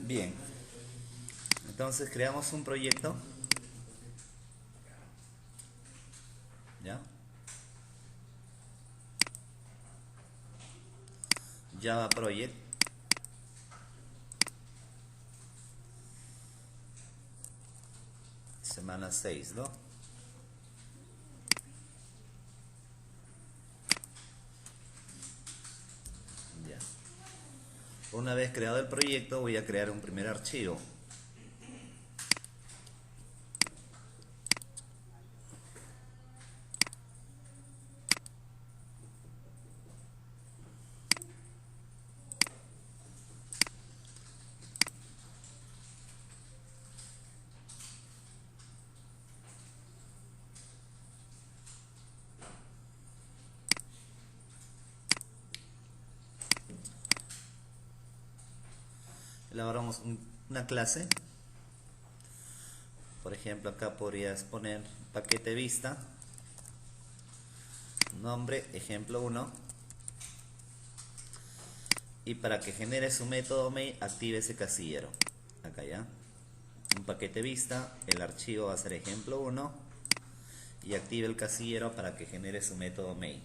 Bien, entonces creamos un proyecto, ¿ya? Java Project. Semana 6, ¿no? Ya. Una vez creado el proyecto, voy a crear un primer archivo. Elaboramos una clase. Por ejemplo, acá podrías poner paquete vista, nombre, ejemplo 1. Y para que genere su método main, active ese casillero. Acá ya. Un paquete vista, el archivo va a ser ejemplo 1. Y active el casillero para que genere su método main.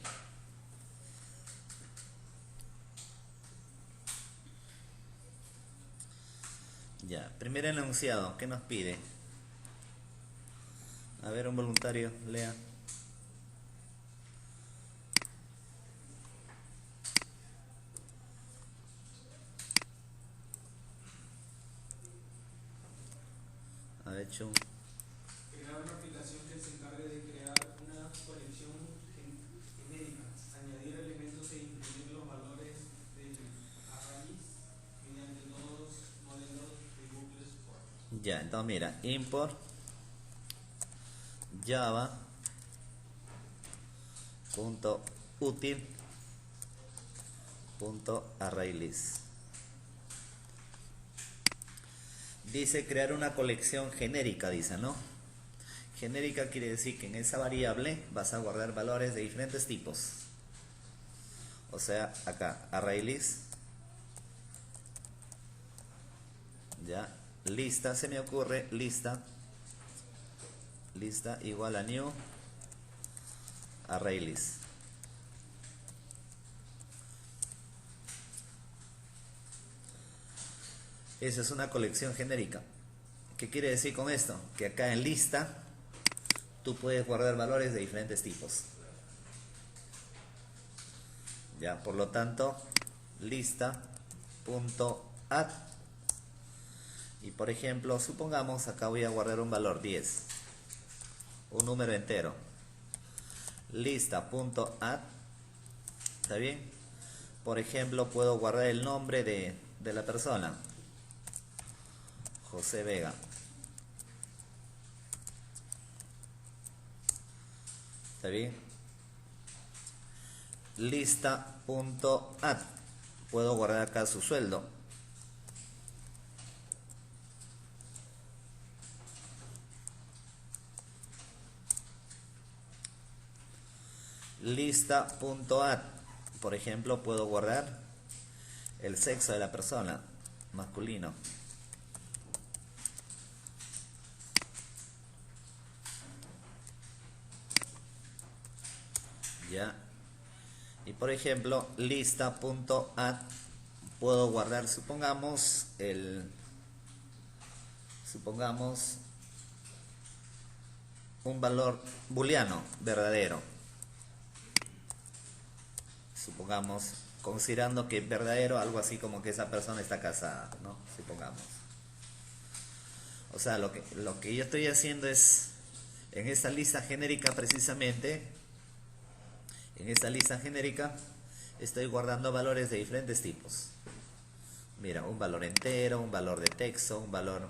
Ya, primer enunciado, ¿qué nos pide? A ver, un voluntario, lea. A ver, Chum. Crear una aplicación que se encargue de crear una colección genérica, añadir elementos e imprimir los valores de arrays mediante nodos modelos de Google Sport. Ya, entonces mira, import java punto útil punto arraylist. Dice crear una colección genérica, dice, ¿no? Genérica quiere decir que en esa variable vas a guardar valores de diferentes tipos. O sea, acá, arraylist, ya, lista, se me ocurre, lista igual a new arraylist. Esa es una colección genérica. ¿Qué quiere decir con esto? Que acá en lista tú puedes guardar valores de diferentes tipos. Ya, por lo tanto, lista.add. Y por ejemplo, supongamos acá voy a guardar un valor 10, un número entero. Lista.add, ¿está bien? Por ejemplo, puedo guardar el nombre de la persona, José Vega. ¿Está bien? Lista.add, puedo guardar acá su sueldo. Lista.add, por ejemplo, puedo guardar el sexo de la persona, masculino. Ya. Y por ejemplo, lista.add, puedo guardar, supongamos un valor booleano verdadero. Supongamos, considerando que es verdadero, algo así como que esa persona está casada, ¿no? Supongamos. O sea, lo que yo estoy haciendo es, en esta lista genérica precisamente, en esta lista genérica, estoy guardando valores de diferentes tipos. Mira, un valor entero, un valor de texto, un valor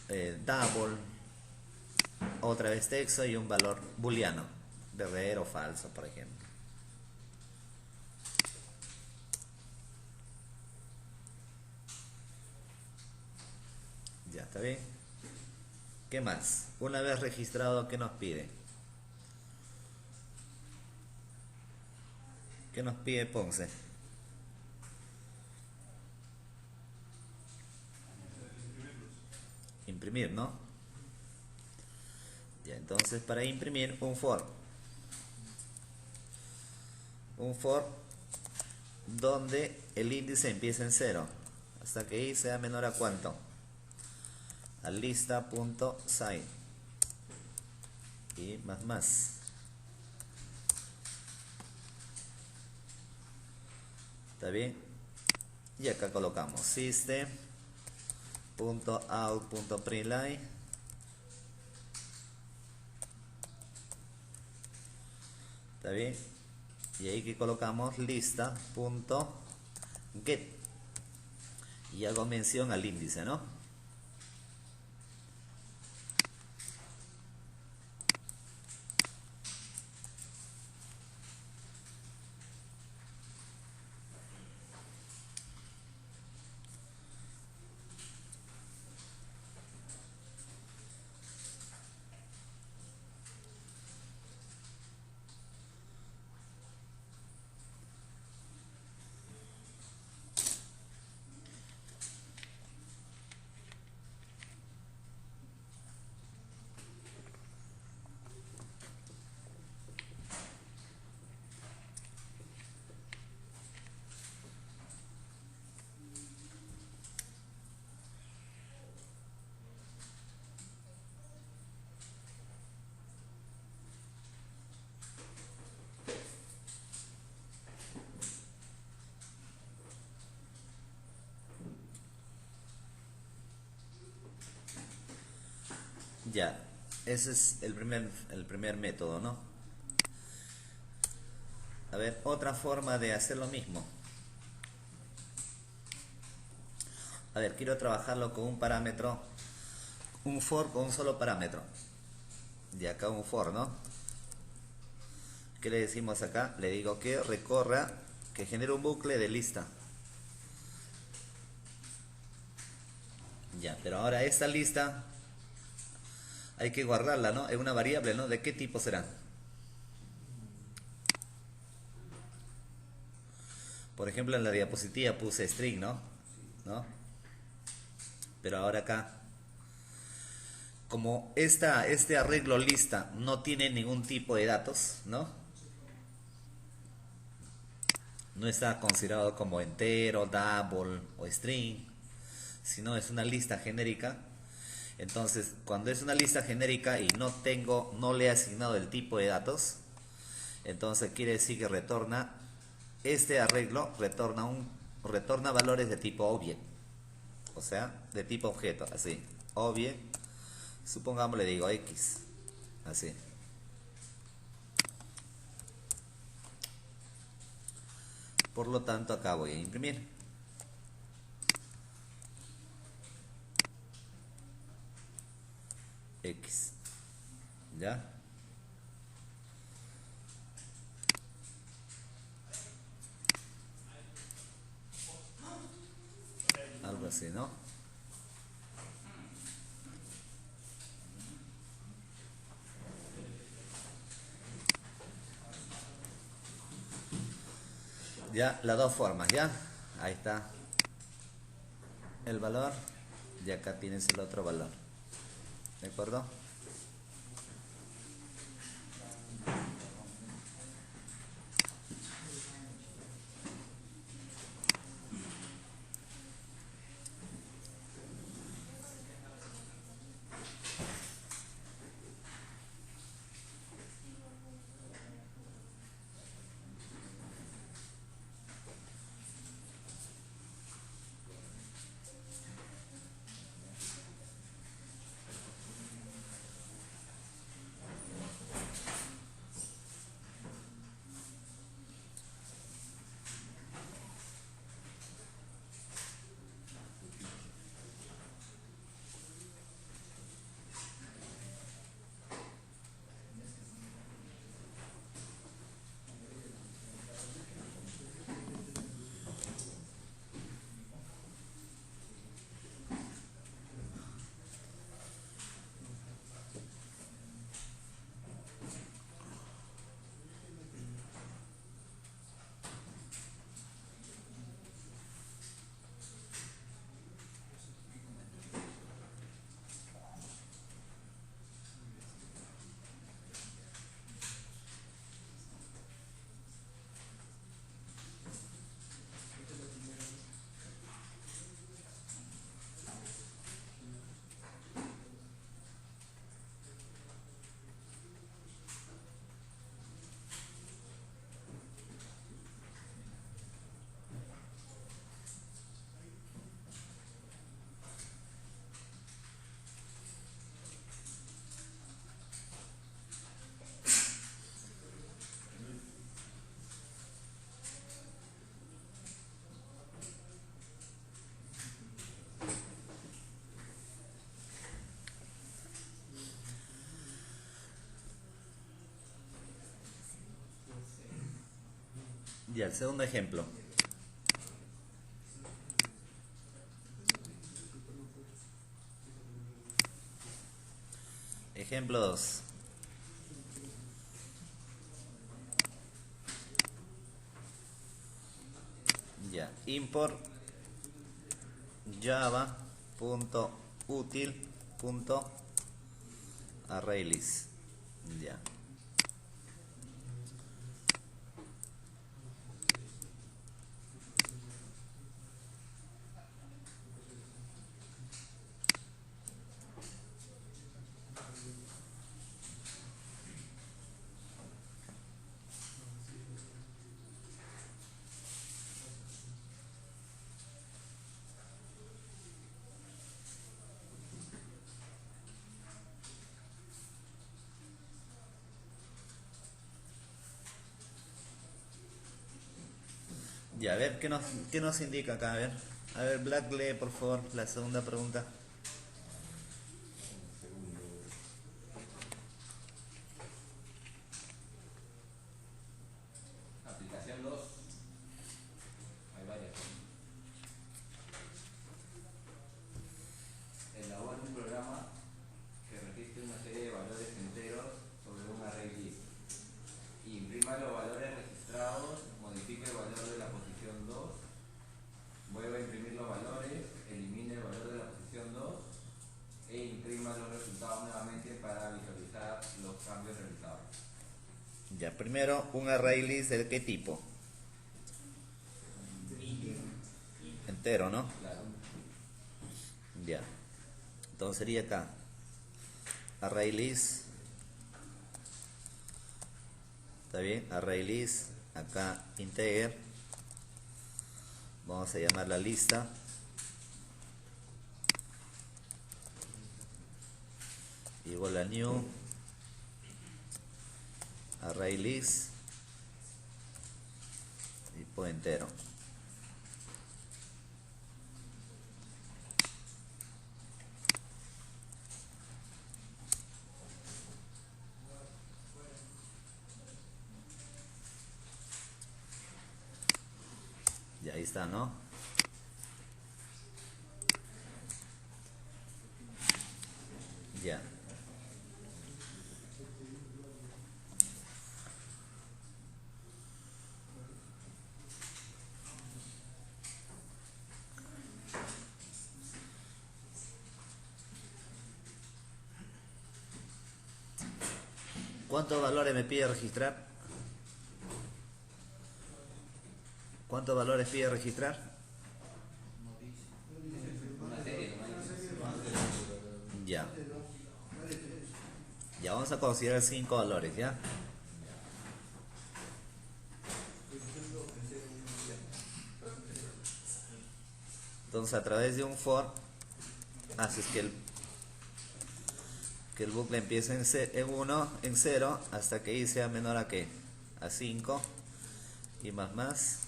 double, otra vez texto y un valor booleano, verdadero o falso, por ejemplo. Ya, ¿está bien? ¿Qué más? Una vez registrado, ¿qué nos pide? ¿Qué nos pide Ponce? imprimir, ¿no? Ya, entonces para imprimir un for donde el índice empieza en 0 hasta que i sea menor a ¿cuánto? A lista.sign y más. ¿Está bien? Y acá colocamos system.out.println. ¿Está bien? Y ahí que colocamos lista.get y hago mención al índice, ¿no? Ya, ese es el primer método, ¿no? A ver, otra forma de hacer lo mismo. A ver, quiero trabajarlo con un parámetro, un for con un solo parámetro. Y acá un for, ¿no? ¿Qué le decimos acá? Le digo que recorra, que genere un bucle de lista. Ya, pero ahora esta lista hay que guardarla, ¿no? Es una variable, ¿no? ¿De qué tipo será? Por ejemplo, en la diapositiva puse string, ¿no? Pero ahora acá, como este arreglo lista no tiene ningún tipo de datos, ¿no? No está considerado como entero, double o string, sino es una lista genérica. Entonces, cuando es una lista genérica y no le he asignado el tipo de datos, entonces quiere decir que este arreglo retorna valores de tipo object, o sea, de tipo objeto, así, object, supongamos le digo x, así. Por lo tanto, acá voy a imprimir. X. ¿Ya? Algo así, ¿no? Ya, las dos formas, ¿ya? Ahí está el valor y acá tienes el otro valor. ¿De acuerdo? Ya, el segundo ejemplo. Ejemplo 2. Ya, import java.util.arraylist. Ya. Ya, a ver, qué nos indica acá? A ver, Black, lee por favor la segunda pregunta. Aplicación 2. Hay varias. Elabora un programa que registre una serie de valores enteros sobre un array list. Imprima los valores registrados, modifique el valor de la posición 2, vuelva a imprimir los valores, elimine el valor de la posición 2 e imprima los resultados nuevamente para visualizar los cambios realizados. Ya, primero, un array list ¿de qué tipo? Entero, ¿no? Claro. Ya. Entonces sería acá. Array list. ¿Está bien? Array list. Acá integer. Vamos a llamar la lista. Igual a new. Array list. Tipo entero. Y ahí está, ¿no? Ya. ¿Cuántos valores me pide registrar? ¿Cuántos valores pide registrar? Una serie, ¿no? Ya. Ya vamos a considerar 5 valores, ¿ya? Entonces a través de un for haces que el bucle empiece en 1, en 0, hasta que y sea menor a qué? A 5 y más.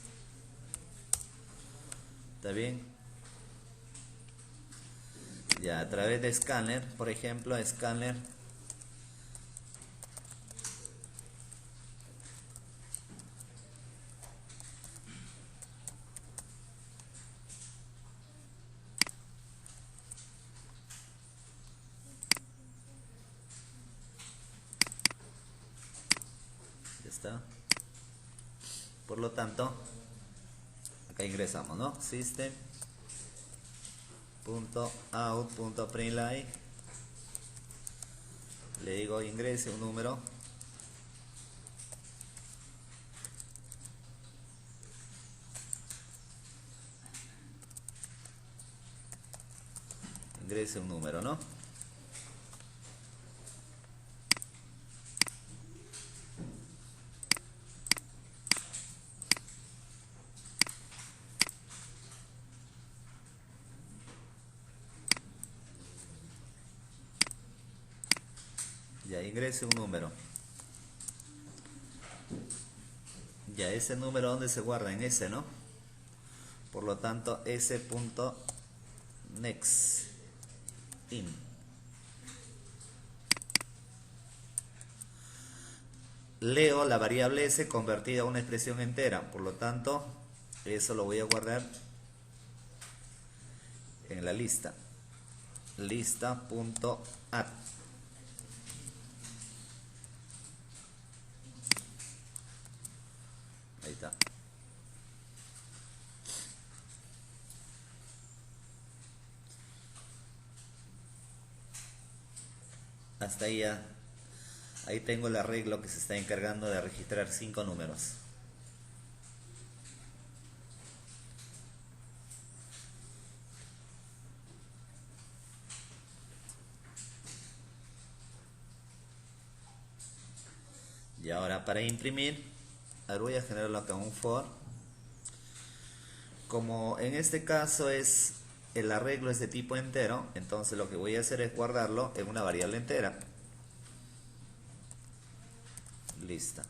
¿Está bien? Ya, a través de scanner, por ejemplo, scanner ya está. Por lo tanto, acá ingresamos, ¿no? System.out.println. Le digo ingrese un número. Ingrese un número, ¿no? Ya ingrese un número. Ya ese número, ¿dónde se guarda? En ese, ¿no? Por lo tanto, s.next in. leo la variable s convertida a una expresión entera. Por lo tanto, eso lo voy a guardar en la lista. Lista.add. Ahí está. Hasta ahí ya. Ahí tengo el arreglo que se está encargando de registrar 5 números. Y ahora para imprimir, ahora voy a generarlo acá un for. Como en este caso el arreglo es de tipo entero, entonces lo que voy a hacer es guardarlo en una variable entera. Lista.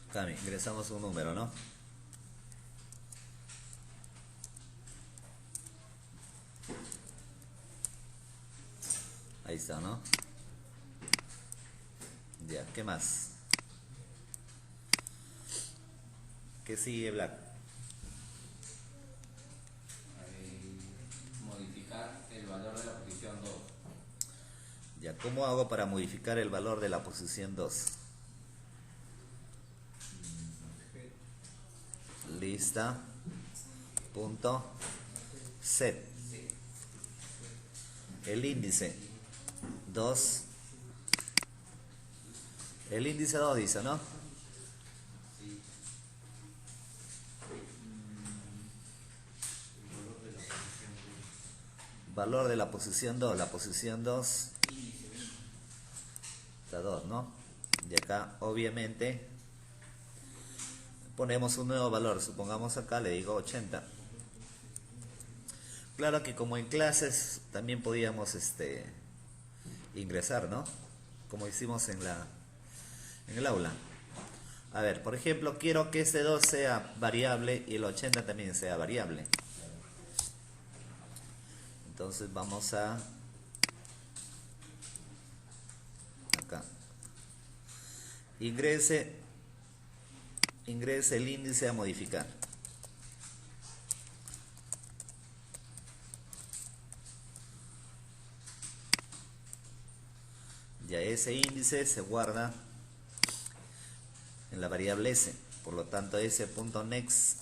Acá ingresamos un número, ¿no? Ahí está, ¿no? Ya, ¿qué más? ¿Qué sigue, Black? Modificar el valor de la posición 2. Ya, ¿cómo hago para modificar el valor de la posición 2? Lista punto set. El índice 2. El índice 2 dice, ¿no? Valor de la posición 2. La posición 2 está 2, ¿no? Y acá obviamente ponemos un nuevo valor. Supongamos acá le digo 80. Claro que como en clases también podíamos ingresar, ¿no? Como hicimos en el aula. A ver, por ejemplo, quiero que este 2 sea variable y el 80 también sea variable. Entonces vamos a acá. Ingrese el índice a modificar. Ya ese índice se guarda en la variable s. Por lo tanto, s.next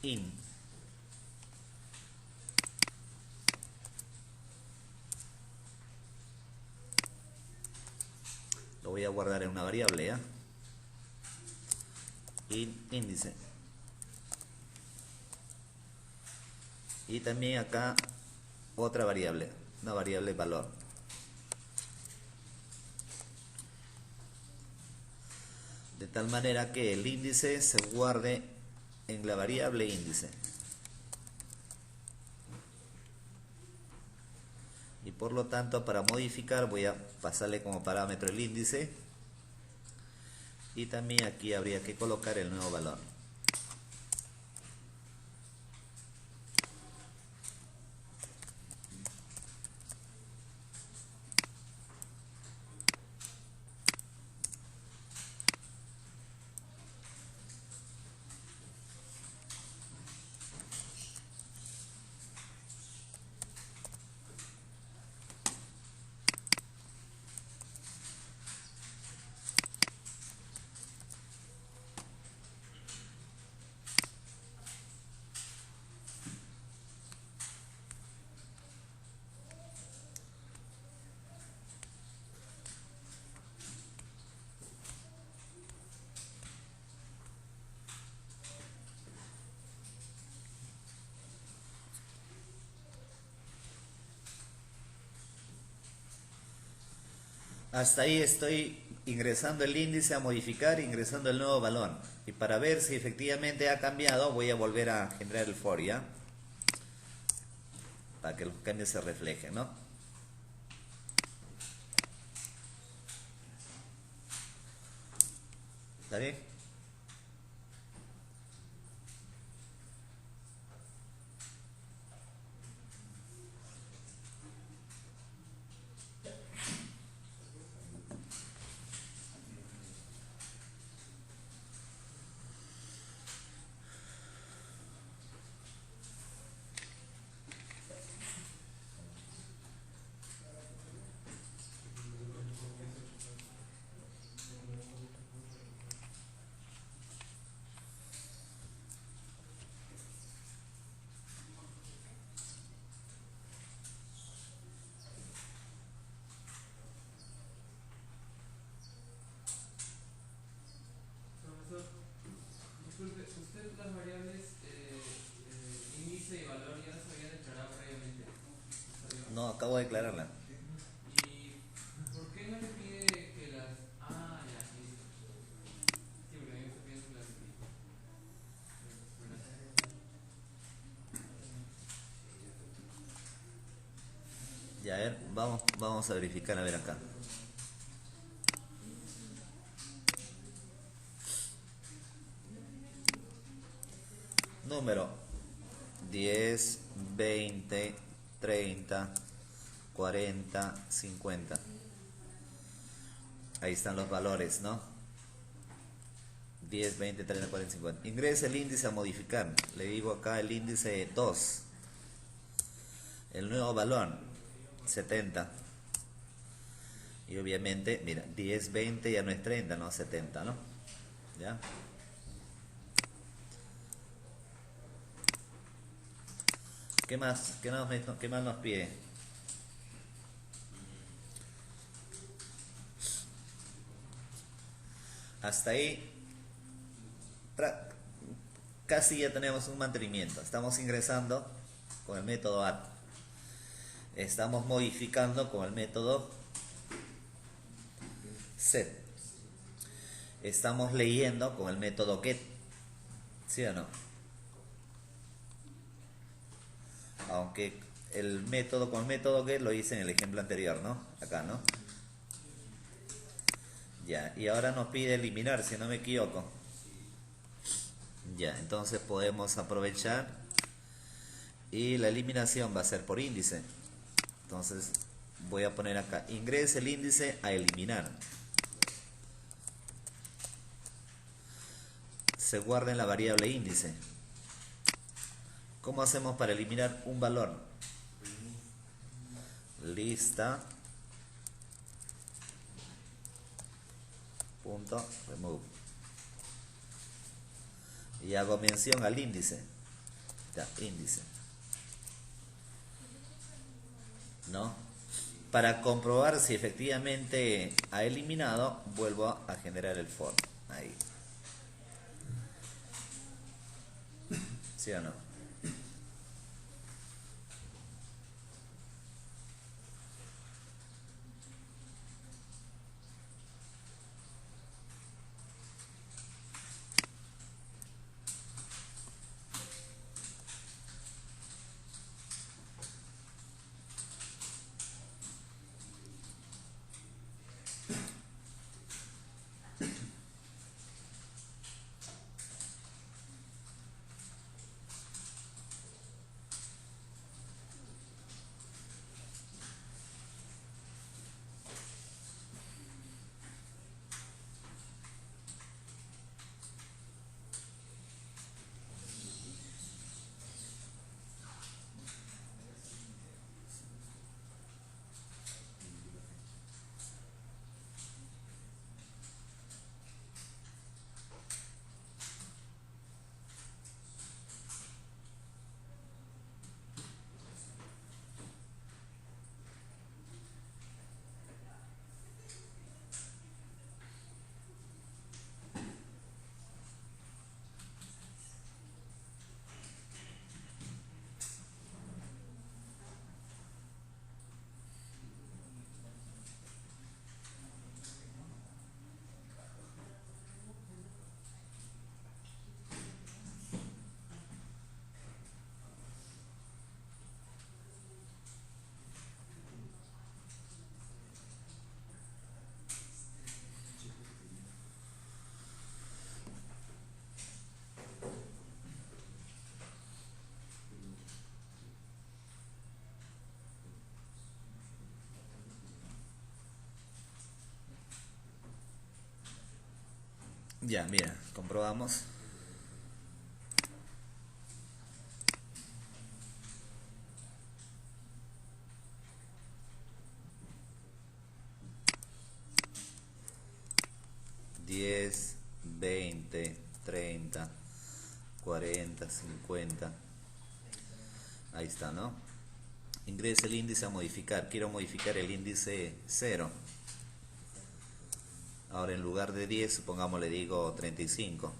in. Lo voy a guardar en una variable, ¿ya? Índice. Y también acá otra variable, una variable valor. De tal manera que el índice se guarde en la variable índice. Y por lo tanto, para modificar voy a pasarle como parámetro el índice. Y también aquí habría que colocar el nuevo valor. Hasta ahí estoy ingresando el índice a modificar, ingresando el nuevo valor. Y para ver si efectivamente ha cambiado, voy a volver a generar el for, ¿ya? Para que los cambios se reflejen, ¿no? ¿Está bien? Profesor, disculpe, ¿usted las variables índice y valor ya las había declarado previamente? No, acabo de declararla. ¿Y por qué no le pide que las... Ah, ya, listo. Sí, porque a mí me está pidiendo que las repita. Ya, a ver, vamos a verificar, a ver acá. Número 10, 20, 30, 40, 50. Ahí están los valores, ¿no? 10, 20, 30, 40, 50. Ingresa el índice a modificar. Le digo acá el índice 2. El nuevo valor, 70. Y obviamente, mira, 10, 20 ya no es 30, no, 70, ¿no? ¿Ya? ¿Qué más? ¿Qué más nos pide? Hasta ahí casi ya tenemos un mantenimiento. Estamos ingresando con el método add. Estamos modificando con el método set. Estamos leyendo con el método get. ¿Sí o no? Aunque con el método get lo hice en el ejemplo anterior, ¿no? Acá, ¿no? Ya, y ahora nos pide eliminar, si no me equivoco. Ya, entonces podemos aprovechar y la eliminación va a ser por índice. Entonces voy a poner acá, ingrese el índice a eliminar. Se guarda en la variable índice. ¿Cómo hacemos para eliminar un valor? Lista punto remove y hago mención al índice. Ya, índice, ¿no? Para comprobar si efectivamente ha eliminado, vuelvo a generar el for. Ahí. ¿Sí o no? Ya, mira, comprobamos. Diez, 20, 30, 40, 50. Ahí está, ¿no? Ingresa el índice a modificar. Quiero modificar el índice 0. Ahora en lugar de 10, supongamos le digo 35.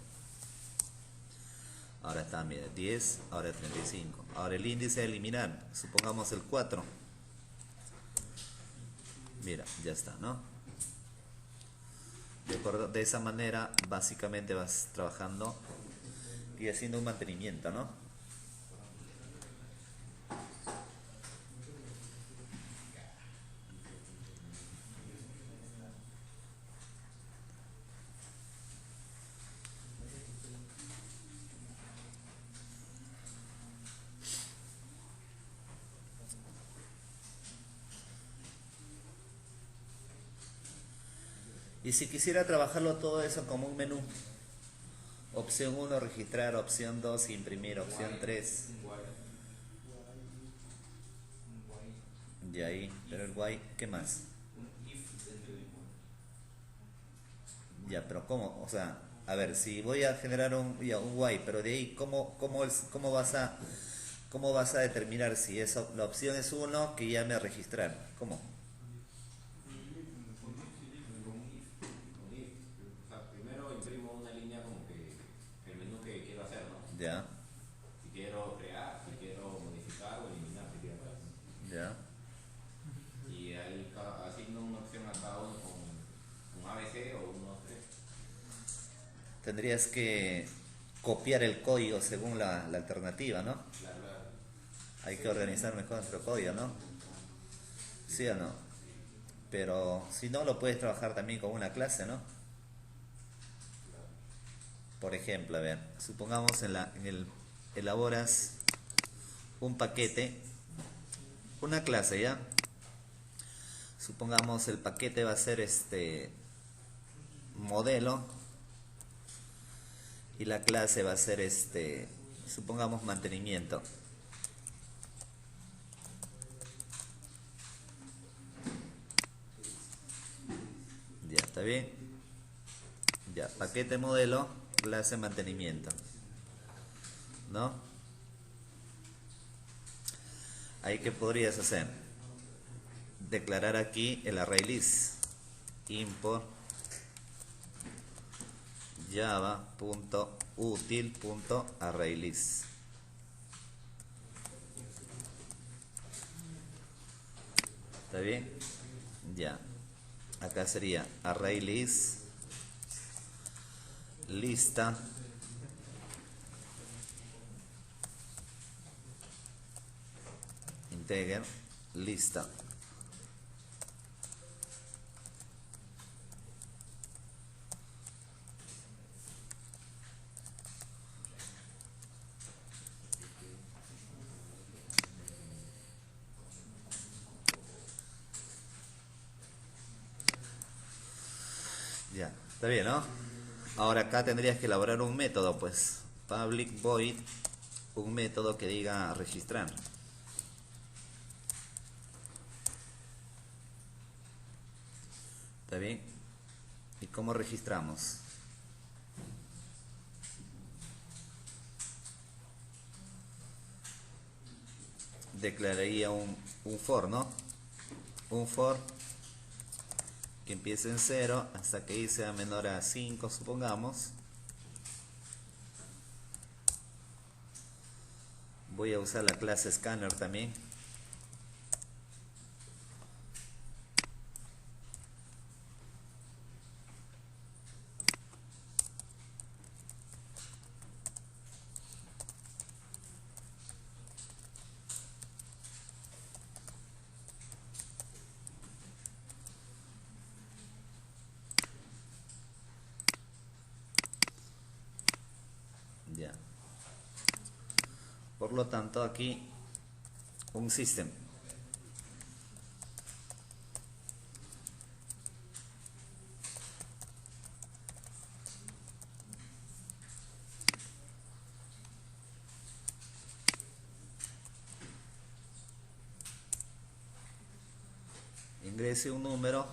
Ahora está, mira, 10, ahora 35. Ahora el índice a eliminar, supongamos el 4. Mira, ya está, ¿no? De esa manera, básicamente vas trabajando y haciendo un mantenimiento, ¿no? Y si quisiera trabajarlo todo eso como un menú, opción 1 registrar, opción 2 imprimir, opción 3. Y ahí, pero el guay, ¿qué más? Ya, pero ¿cómo? O sea, a ver, si voy a generar un guay, pero de ahí, ¿cómo vas a determinar si eso, la opción es 1 que llame a registrar? ¿Cómo? O sea, primero imprimo una línea como que el menú que quiero hacer, ¿no? Ya, Si quiero crear, si quiero modificar o eliminar, si quiero hacer. ya. Y ahí asigno una opción a cada uno con un ABC o un 2, 3. Tendrías que copiar el código según la alternativa, ¿no? Claro, claro. Hay que organizar mejor nuestro código, ¿no? ¿Sí o no? Pero si no, lo puedes trabajar también con una clase, ¿no? Por ejemplo, a ver, supongamos elaboras un paquete, una clase, ¿ya? Supongamos el paquete va a ser modelo y la clase va a ser supongamos mantenimiento. Ya, ¿está bien? Ya, paquete modelo, clase mantenimiento. ¿No? Ahí, ¿qué podrías hacer? Declarar aquí el array list. Import java.util.arraylist. ¿Está bien? Ya. Acá sería arraylist lista integer lista. Ya, está bien, ¿no? Ahora acá tendrías que elaborar un método, pues public void, un método que diga registrar. ¿Está bien? ¿Y cómo registramos? Declararía un for, ¿no? Un for que empiece en 0 hasta que y sea menor a 5, supongamos. Voy a usar la clase scanner también. Ya. Por lo tanto, aquí un system. ingrese un número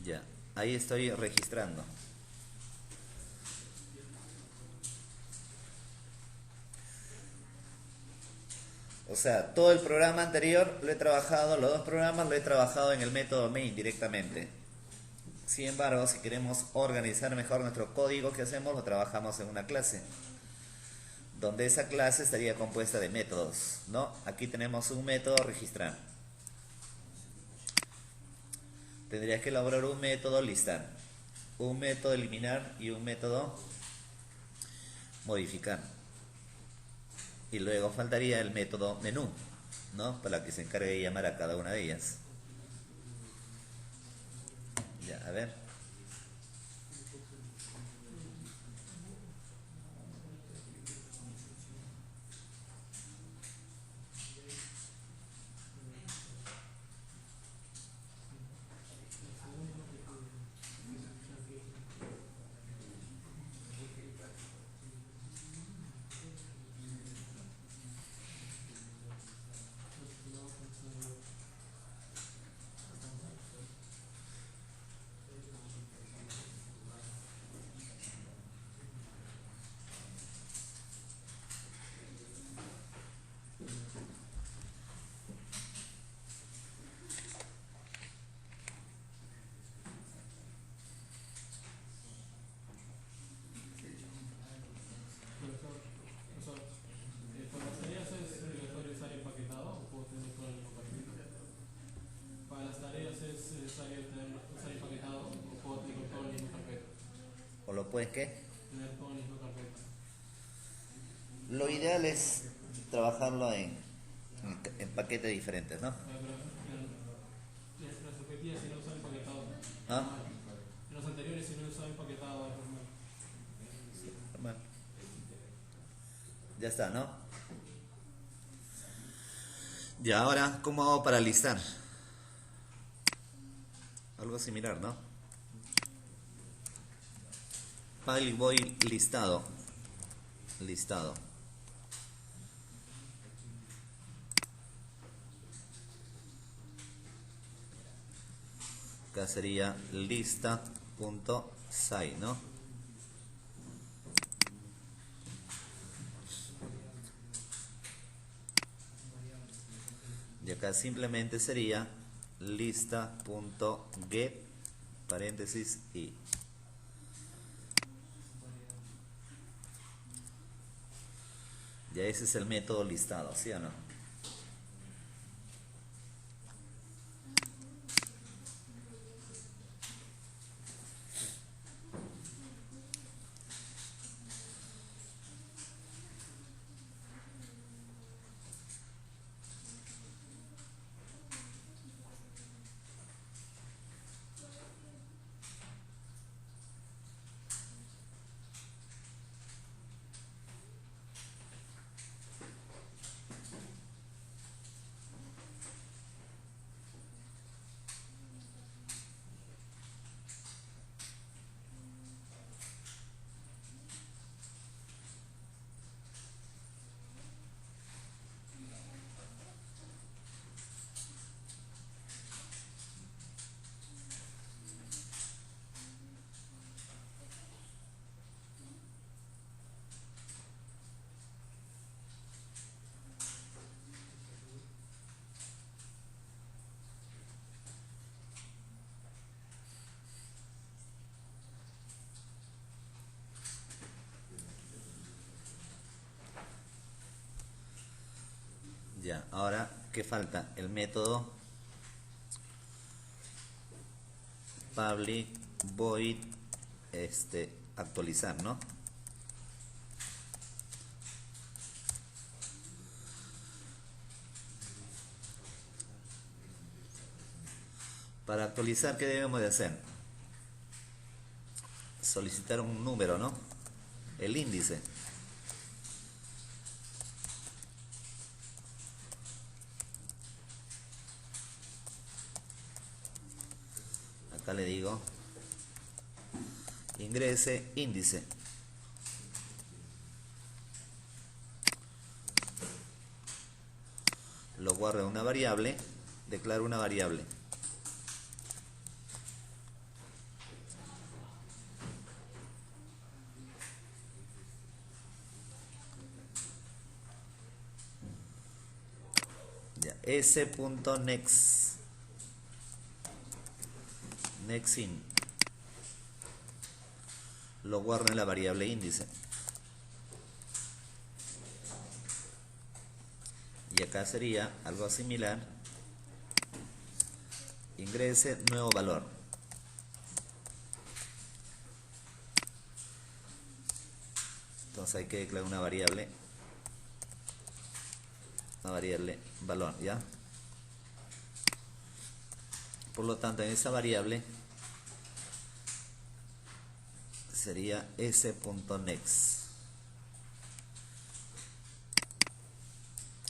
ya, ahí estoy registrando. O sea, todo el programa anterior lo he trabajado, los dos programas lo he trabajado en el método main directamente. Sin embargo, si queremos organizar mejor nuestro código que hacemos, lo trabajamos en una clase, donde esa clase estaría compuesta de métodos, ¿no? Aquí tenemos un método registrar. Tendrías que elaborar un método listar, un método eliminar y un método modificar. Y luego faltaría el método menú, ¿no? Para que se encargue de llamar a cada una de ellas. Ya, a ver. Para las tareas es obligatorio estar empaquetado o puedo tener todo en el mismo carpeta. Para las tareas es necesario estar empaquetado o puedo tener todo en el mismo carpeta. ¿O lo puedes qué? Tener todo en el mismo carpeta. Lo ideal es trabajarlo en paquetes diferentes, ¿no? En las respectivas si no usan empaquetado. ¿Ah? En los anteriores si no usan empaquetado es normal. Bueno. Ya está, ¿no? Y ahora, ¿cómo hago para listar? Algo similar, ¿no? Public void listado. Listado. Acá sería lista.site, ¿no? Y acá simplemente sería lista.get paréntesis y. Ya ese es el método listado, ¿sí o no? Ya, ahora, ¿qué falta? El método public void actualizar, ¿no? Para actualizar, ¿qué debemos de hacer? Solicitar un número, ¿no? El índice. acá le digo ingrese índice. Lo guardo en una variable, declaro una variable. Ya, s.next, nextIn, lo guardo en la variable índice. Y acá sería algo similar, ingrese nuevo valor. Entonces hay que declarar una variable valor, ¿ya? Por lo tanto, en esa variable sería s.next.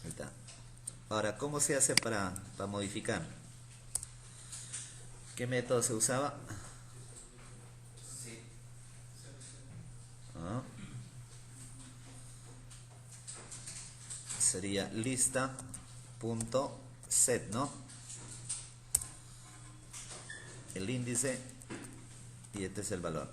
Ahí está. Ahora, ¿cómo se hace para modificar? ¿Qué método se usaba? Sí. Ah. Sería lista.set, ¿no? El índice y este es el valor.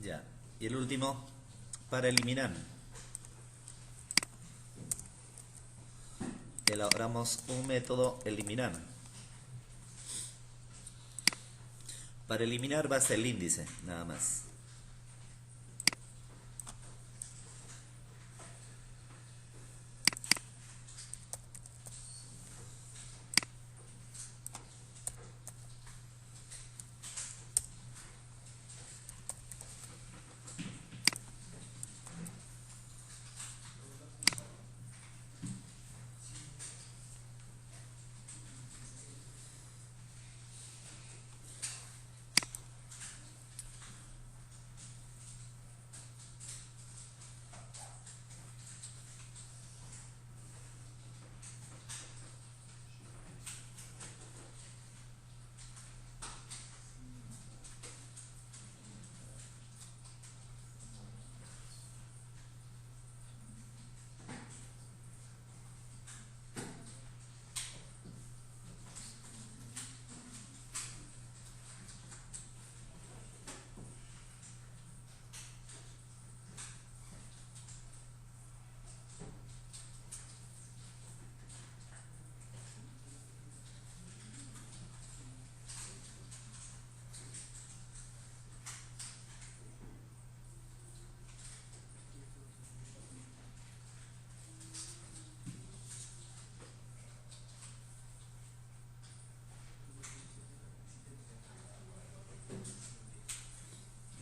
Ya. Y el último, para eliminar. Elaboramos un método eliminar. Para eliminar basta el índice, nada más.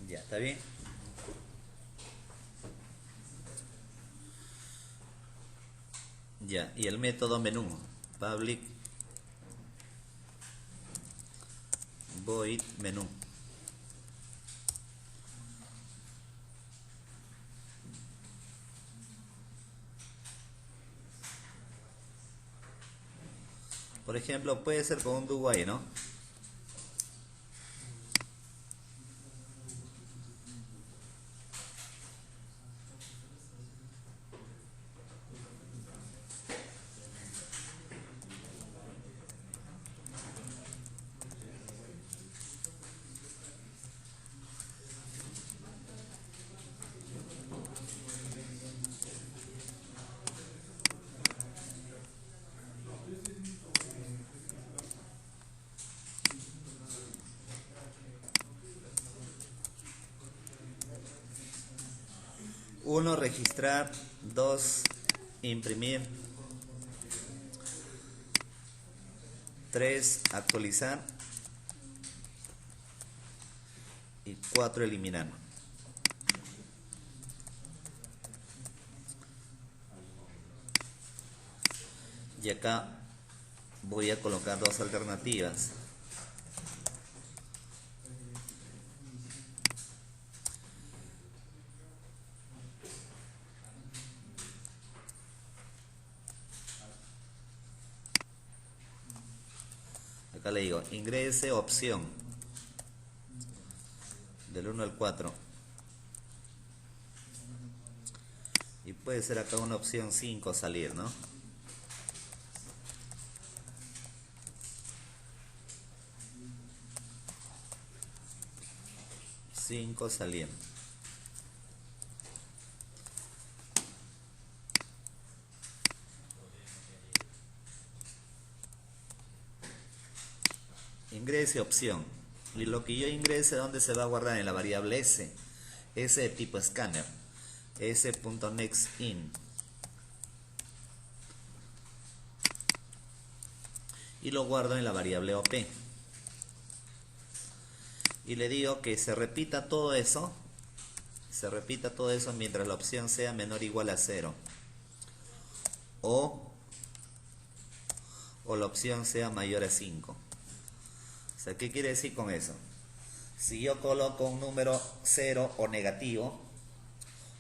Ya, ¿está bien? Ya, y el método menú, public void menú. Por ejemplo, puede ser con un do while, ¿no? Uno, registrar. Dos, imprimir. Tres, actualizar. Y cuatro, eliminar. Y acá voy a colocar dos alternativas. Acá le digo, ingrese opción del 1 al 4. Y puede ser acá una opción 5 salir, ¿no? 5 salir. Ingrese opción. Y lo que yo ingrese, ¿dónde se va a guardar? En la variable S. S de tipo scanner. S.nextIn. Y lo guardo en la variable OP. Y le digo que se repita todo eso. Se repita todo eso mientras la opción sea menor o igual a 0. O la opción sea mayor a 5. O sea, ¿qué quiere decir con eso? Si yo coloco un número 0 o negativo,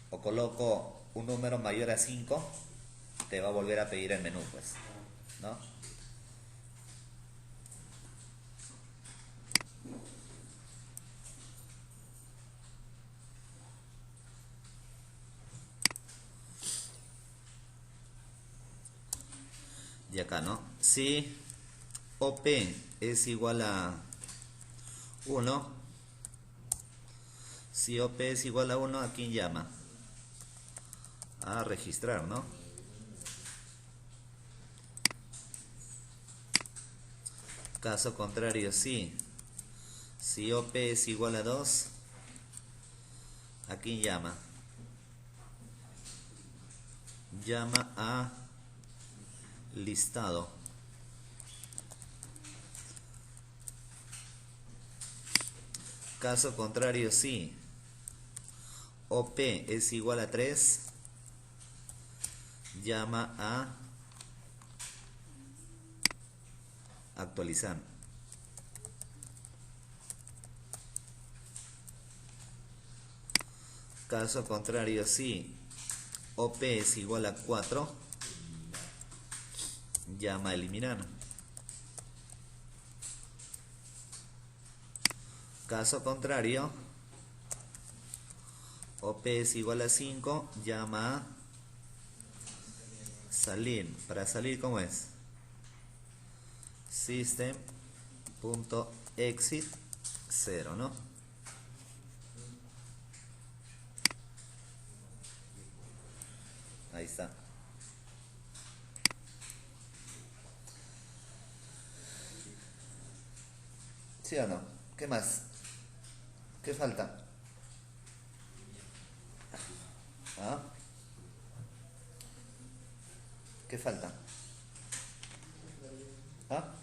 o coloco un número mayor a 5, te va a volver a pedir el menú, pues, ¿no? Y acá, ¿no? Si OP es igual a 1, si OP es igual a 1, ¿a quién llama? A registrar, ¿no? Caso contrario, sí. Si OP es igual a 2, ¿a quién llama? Llama a listado. Caso contrario, sí. OP es igual a 3, llama a actualizar. Caso contrario, sí. OP es igual a 4, llama a eliminar. Caso contrario, OP es igual a 5, llama a salir. Para salir, ¿cómo es? System.exit 0, ¿no? Ahí está. ¿Sí o no? ¿Qué más? ¿Qué falta? ¿Ah? ¿Qué falta? ¿Ah?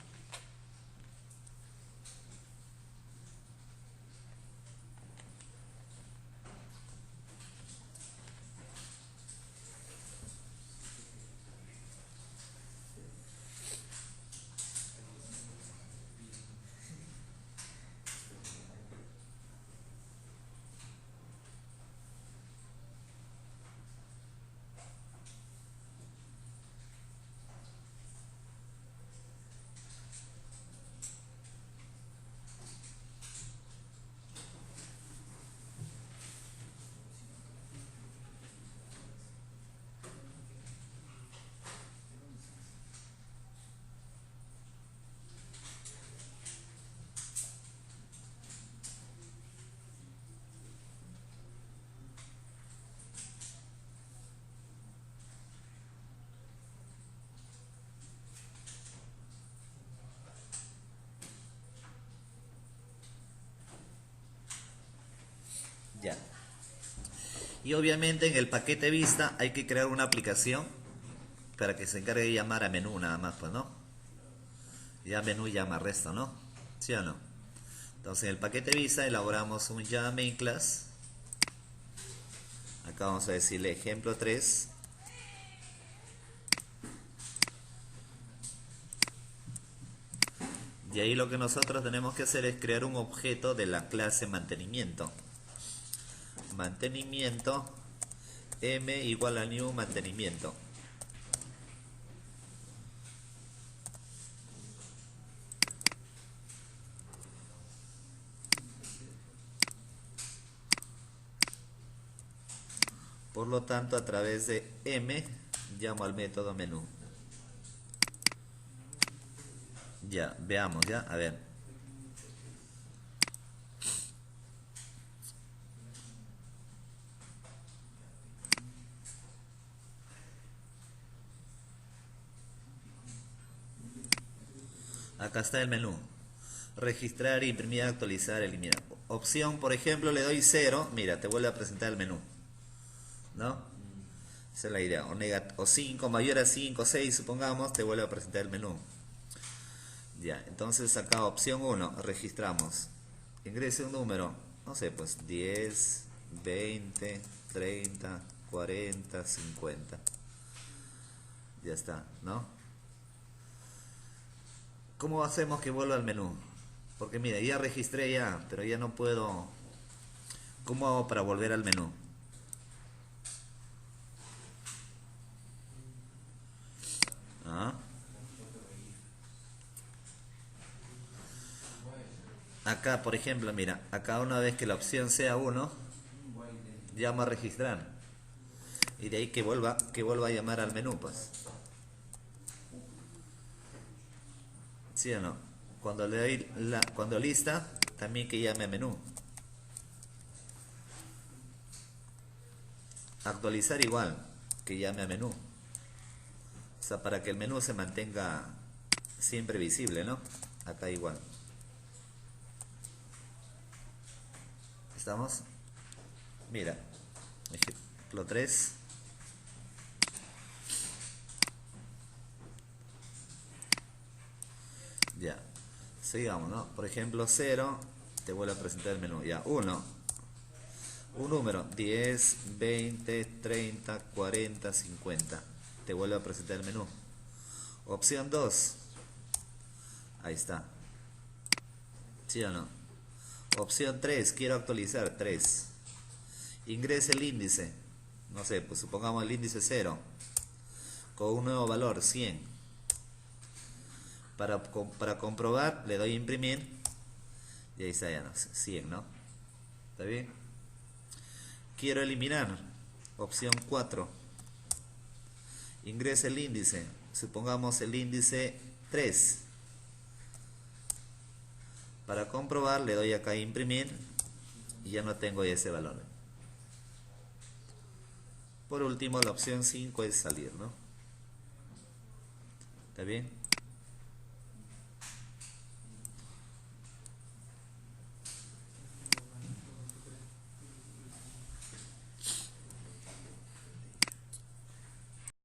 Ya. Y obviamente en el paquete vista hay que crear una aplicación para que se encargue de llamar a menú nada más, pues, ¿no? Ya menú llama resto, ¿no? ¿Sí o no? Entonces en el paquete vista elaboramos un Java main class. Acá vamos a decirle ejemplo 3. Y ahí lo que nosotros tenemos que hacer es crear un objeto de la clase mantenimiento. Mantenimiento m igual a new mantenimiento. Por lo tanto, a través de m llamo al método menú. Ya, veamos, ya, a ver. Acá está el menú. Registrar, imprimir, actualizar, eliminar. Opción, por ejemplo, le doy 0. Mira, te vuelve a presentar el menú. ¿No? Esa es la idea. O 5, mayor a 5, 6, supongamos, te vuelve a presentar el menú. Ya, entonces acá opción 1, registramos. Ingrese un número, no sé, pues 10, 20, 30, 40, 50. Ya está, ¿no? ¿Cómo hacemos que vuelva al menú? Porque mira, ya registré ya, pero ya no puedo. ¿Cómo hago para volver al menú? ¿Ah? Acá, por ejemplo, mira, acá una vez que la opción sea 1, llamo a registrar. Y de ahí que vuelva a llamar al menú, pues. ¿Sí o no? Cuando le doy cuando lista, también que llame a menú. Actualizar igual, que llame a menú. O sea, para que el menú se mantenga siempre visible, ¿no? Acá igual. ¿Estamos? Mira, ejemplo 3. Ya, sigamos, ¿no? Por ejemplo 0, te vuelve a presentar el menú. Ya, 1, un número, 10, 20, 30, 40, 50. Te vuelve a presentar el menú. Opción 2. Ahí está. ¿Sí o no? Opción 3, quiero actualizar 3. Ingrese el índice. No sé, pues supongamos el índice 0. Con un nuevo valor, 100. Para comprobar, le doy imprimir. Y ahí está ya, no sé, 100, ¿no? ¿Está bien? Quiero eliminar. Opción 4. Ingrese el índice. Supongamos el índice 3. Para comprobar, le doy acá a imprimir. Y ya no tengo ese valor. Por último, la opción 5 es salir, ¿no? ¿Está bien?